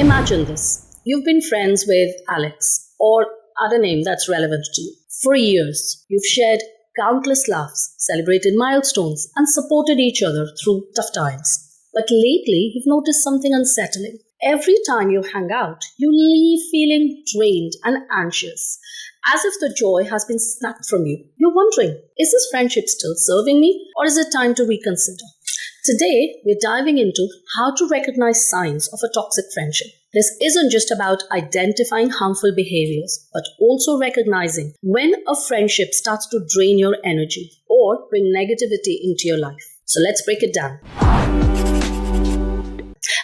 Imagine this. You've been friends with Alex, or other name that's relevant to you, for years. You've shared countless laughs, celebrated milestones, and supported each other through tough times. But lately, you've noticed something unsettling. Every time you hang out, you leave feeling drained and anxious, as if the joy has been snapped from you. You're wondering, is this friendship still serving me, or is it time to reconsider? Today, we're diving into how to recognize signs of a toxic friendship. This isn't just about identifying harmful behaviors, but also recognizing when a friendship starts to drain your energy or bring negativity into your life. So let's break it down.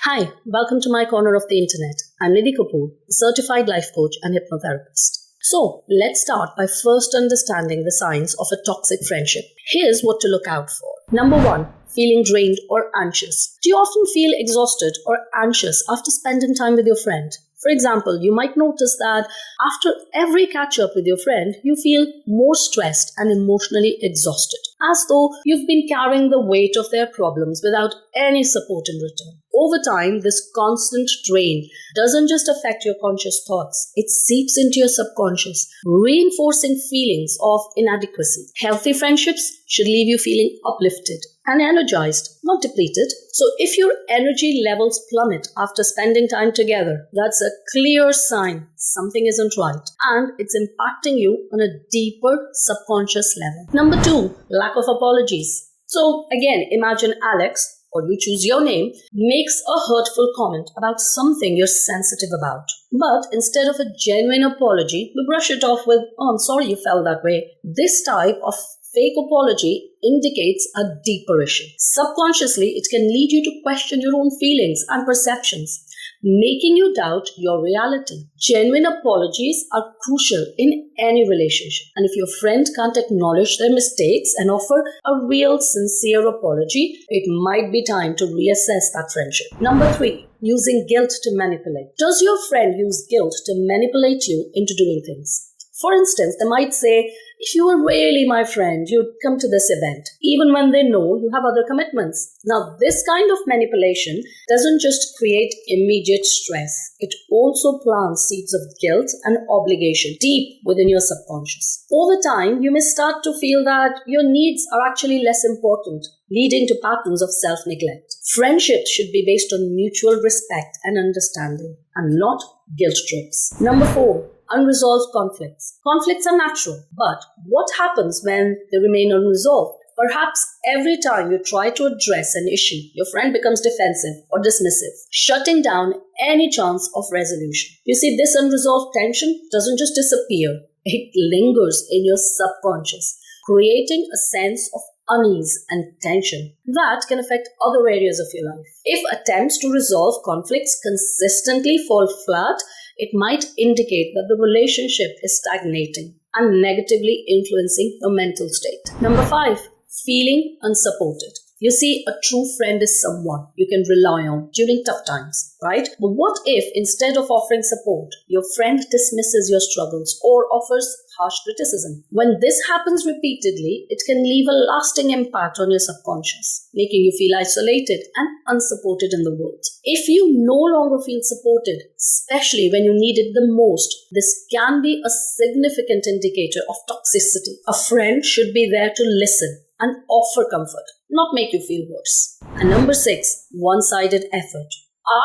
Hi, welcome to my corner of the internet. I'm Nidhi Kapoor, a certified life coach and hypnotherapist. So let's start by first understanding the signs of a toxic friendship. Here's what to look out for. Number 1. Feeling drained or anxious. Do you often feel exhausted or anxious after spending time with your friend? For example, you might notice that after every catch-up with your friend, you feel more stressed and emotionally exhausted, as though you've been carrying the weight of their problems without any support in return. Over time, this constant drain doesn't just affect your conscious thoughts, it seeps into your subconscious, reinforcing feelings of inadequacy. Healthy friendships should leave you feeling uplifted and energized, not depleted. So if your energy levels plummet after spending time together, that's a clear sign something isn't right and it's impacting you on a deeper subconscious level. Number 2, lack of apologies. So again, imagine Alex, or you choose your name, makes a hurtful comment about something you're sensitive about. But instead of a genuine apology, we brush it off with, "Oh, I'm sorry you felt that way." This type of fake apology indicates a deeper issue. Subconsciously, it can lead you to question your own feelings and perceptions, making you doubt your reality. Genuine apologies are crucial in any relationship. And if your friend can't acknowledge their mistakes and offer a real, sincere apology, it might be time to reassess that friendship. Number 3, using guilt to manipulate. Does your friend use guilt to manipulate you into doing things? For instance, they might say, "If you were really my friend, you'd come to this event," even when they know you have other commitments. Now, this kind of manipulation doesn't just create immediate stress. It also plants seeds of guilt and obligation deep within your subconscious. Over time, you may start to feel that your needs are actually less important, leading to patterns of self-neglect. Friendships should be based on mutual respect and understanding, and not guilt trips. Number 4. Unresolved conflicts. Conflicts are natural, but what happens when they remain unresolved? Perhaps every time you try to address an issue, your friend becomes defensive or dismissive, shutting down any chance of resolution. You see, this unresolved tension doesn't just disappear, it lingers in your subconscious, creating a sense of unease and tension that can affect other areas of your life. If attempts to resolve conflicts consistently fall flat, it might indicate that the relationship is stagnating and negatively influencing your mental state. Number 5, feeling unsupported. You see, a true friend is someone you can rely on during tough times, right? But what if instead of offering support, your friend dismisses your struggles or offers harsh criticism? When this happens repeatedly, it can leave a lasting impact on your subconscious, making you feel isolated and unsupported in the world. If you no longer feel supported, especially when you need it the most, this can be a significant indicator of toxicity. A friend should be there to listen and offer comfort, not make you feel worse. And number 6, one-sided effort.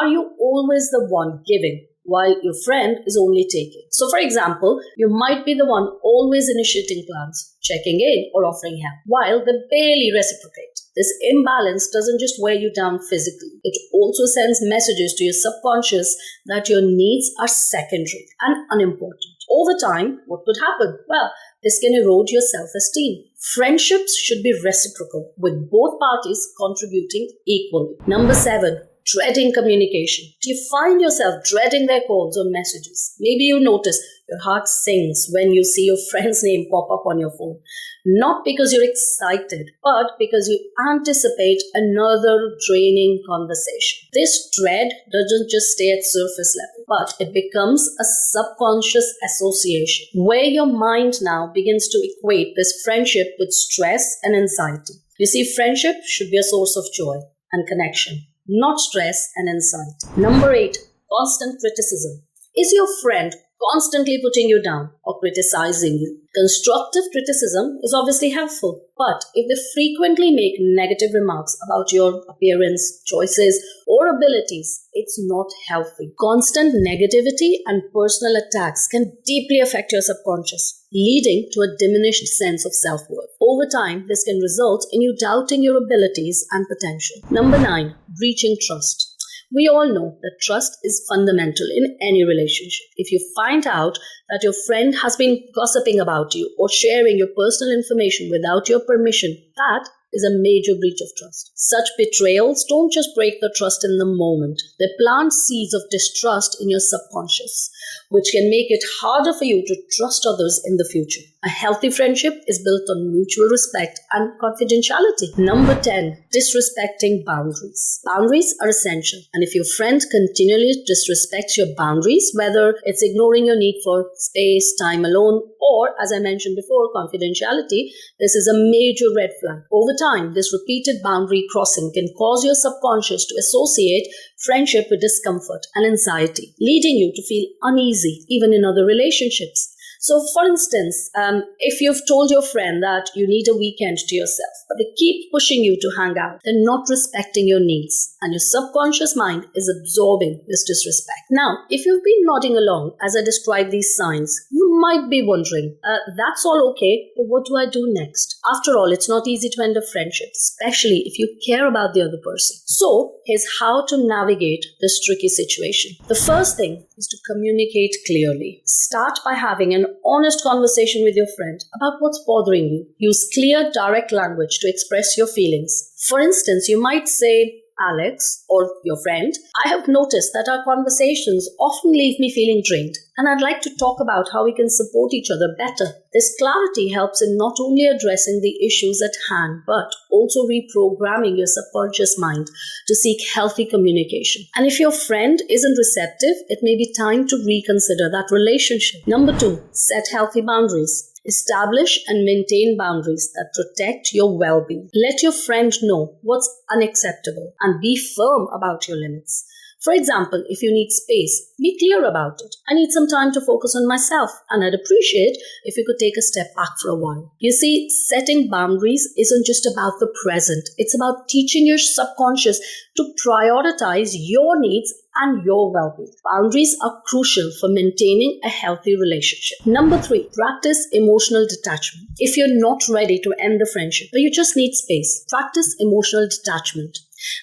Are you always the one giving while your friend is only taking? So for example, you might be the one always initiating plans, checking in or offering help, while they barely reciprocate. This imbalance doesn't just wear you down physically, it also sends messages to your subconscious that your needs are secondary and unimportant. Over time, what could happen? Well, this can erode your self-esteem. Friendships should be reciprocal, with both parties contributing equally. Number 7, dreading communication. Do you find yourself dreading their calls or messages? Maybe you notice your heart sinks when you see your friend's name pop up on your phone. Not because you're excited, but because you anticipate another draining conversation. This dread doesn't just stay at surface level, but it becomes a subconscious association where your mind now begins to equate this friendship with stress and anxiety. You see, friendship should be a source of joy and connection, not stress and anxiety. Number 8, constant criticism. Is your friend constantly putting you down or criticizing you? Constructive criticism is obviously helpful, but if they frequently make negative remarks about your appearance, choices, or abilities, it's not healthy. Constant negativity and personal attacks can deeply affect your subconscious, leading to a diminished sense of self-worth. Over time, this can result in you doubting your abilities and potential. Number 9, breaching trust. We all know that trust is fundamental in any relationship. If you find out that your friend has been gossiping about you or sharing your personal information without your permission, that is a major breach of trust. Such betrayals don't just break the trust in the moment. They plant seeds of distrust in your subconscious, which can make it harder for you to trust others in the future. A healthy friendship is built on mutual respect and confidentiality. Number 10, disrespecting boundaries. Boundaries are essential, and if your friend continually disrespects your boundaries, whether it's ignoring your need for space, time alone, or, as I mentioned before, confidentiality, this is a major red flag. Over time, this repeated boundary crossing can cause your subconscious to associate friendship with discomfort and anxiety, leading you to feel uneasy even in other relationships. So, for instance, if you've told your friend that you need a weekend to yourself, but they keep pushing you to hang out, they're not respecting your needs, and your subconscious mind is absorbing this disrespect. Now, if you've been nodding along as I describe these signs, you might be wondering, that's all okay, but what do I do next? After all, it's not easy to end a friendship, especially if you care about the other person. So, here's how to navigate this tricky situation. The first thing is to communicate clearly. Start by having an honest conversation with your friend about what's bothering you. Use clear, direct language to express your feelings. For instance, you might say, Alex, or your friend, I have noticed that our conversations often leave me feeling drained, and I'd like to talk about how we can support each other better. This clarity helps in not only addressing the issues at hand, but also reprogramming your subconscious mind to seek healthy communication. And if your friend isn't receptive, it may be time to reconsider that relationship. Number 2, set healthy boundaries. Establish and maintain boundaries that protect your well-being. Let your friend know what's unacceptable and be firm about your limits. For example, if you need space, be clear about it. I need some time to focus on myself, and I'd appreciate if you could take a step back for a while. You see, setting boundaries isn't just about the present. It's about teaching your subconscious to prioritize your needs and your well-being. Boundaries are crucial for maintaining a healthy relationship. Number 3, practice emotional detachment. If you're not ready to end the friendship, but you just need space, practice emotional detachment.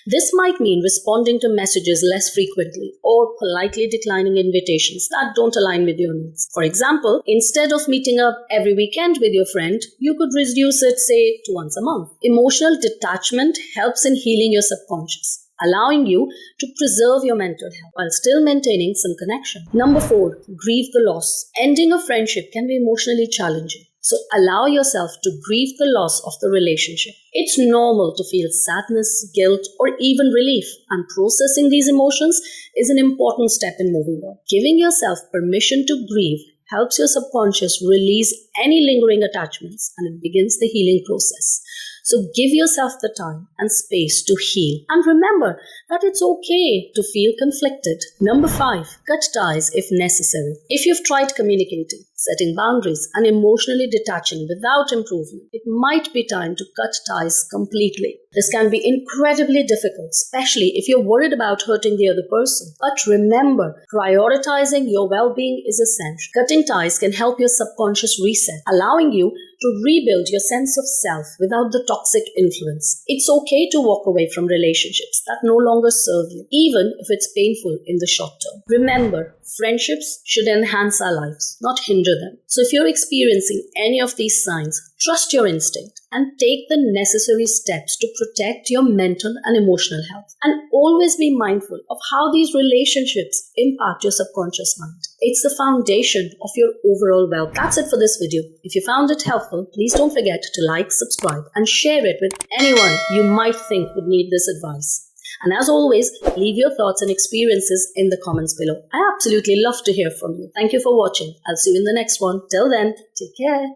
This might mean responding to messages less frequently or politely declining invitations that don't align with your needs. For example, instead of meeting up every weekend with your friend, you could reduce it, say, to once a month. Emotional detachment helps in healing your subconscious, allowing you to preserve your mental health while still maintaining some connection. Number 4, grieve the loss. Ending a friendship can be emotionally challenging. So allow yourself to grieve the loss of the relationship. It's normal to feel sadness, guilt, or even relief, and processing these emotions is an important step in moving on. Giving yourself permission to grieve helps your subconscious release any lingering attachments, and it begins the healing process. So give yourself the time and space to heal. And remember that it's okay to feel conflicted. Number 5, cut ties if necessary. If you've tried communicating, setting boundaries, and emotionally detaching without improvement, it might be time to cut ties completely. This can be incredibly difficult, especially if you're worried about hurting the other person. But remember, prioritizing your well-being is essential. Cutting ties can help your subconscious reset, allowing you to rebuild your sense of self without the toxic influence. It's okay to walk away from relationships that no longer serve you, even if it's painful in the short term. Remember, friendships should enhance our lives, not hinder them. So if you're experiencing any of these signs, trust your instinct and take the necessary steps to protect your mental and emotional health. And always be mindful of how these relationships impact your subconscious mind. It's the foundation of your overall well-being. That's it for this video. If you found it helpful, please don't forget to like, subscribe, and share it with anyone you might think would need this advice. And as always, leave your thoughts and experiences in the comments below. I absolutely love to hear from you. Thank you for watching. I'll see you in the next one. Till then, take care.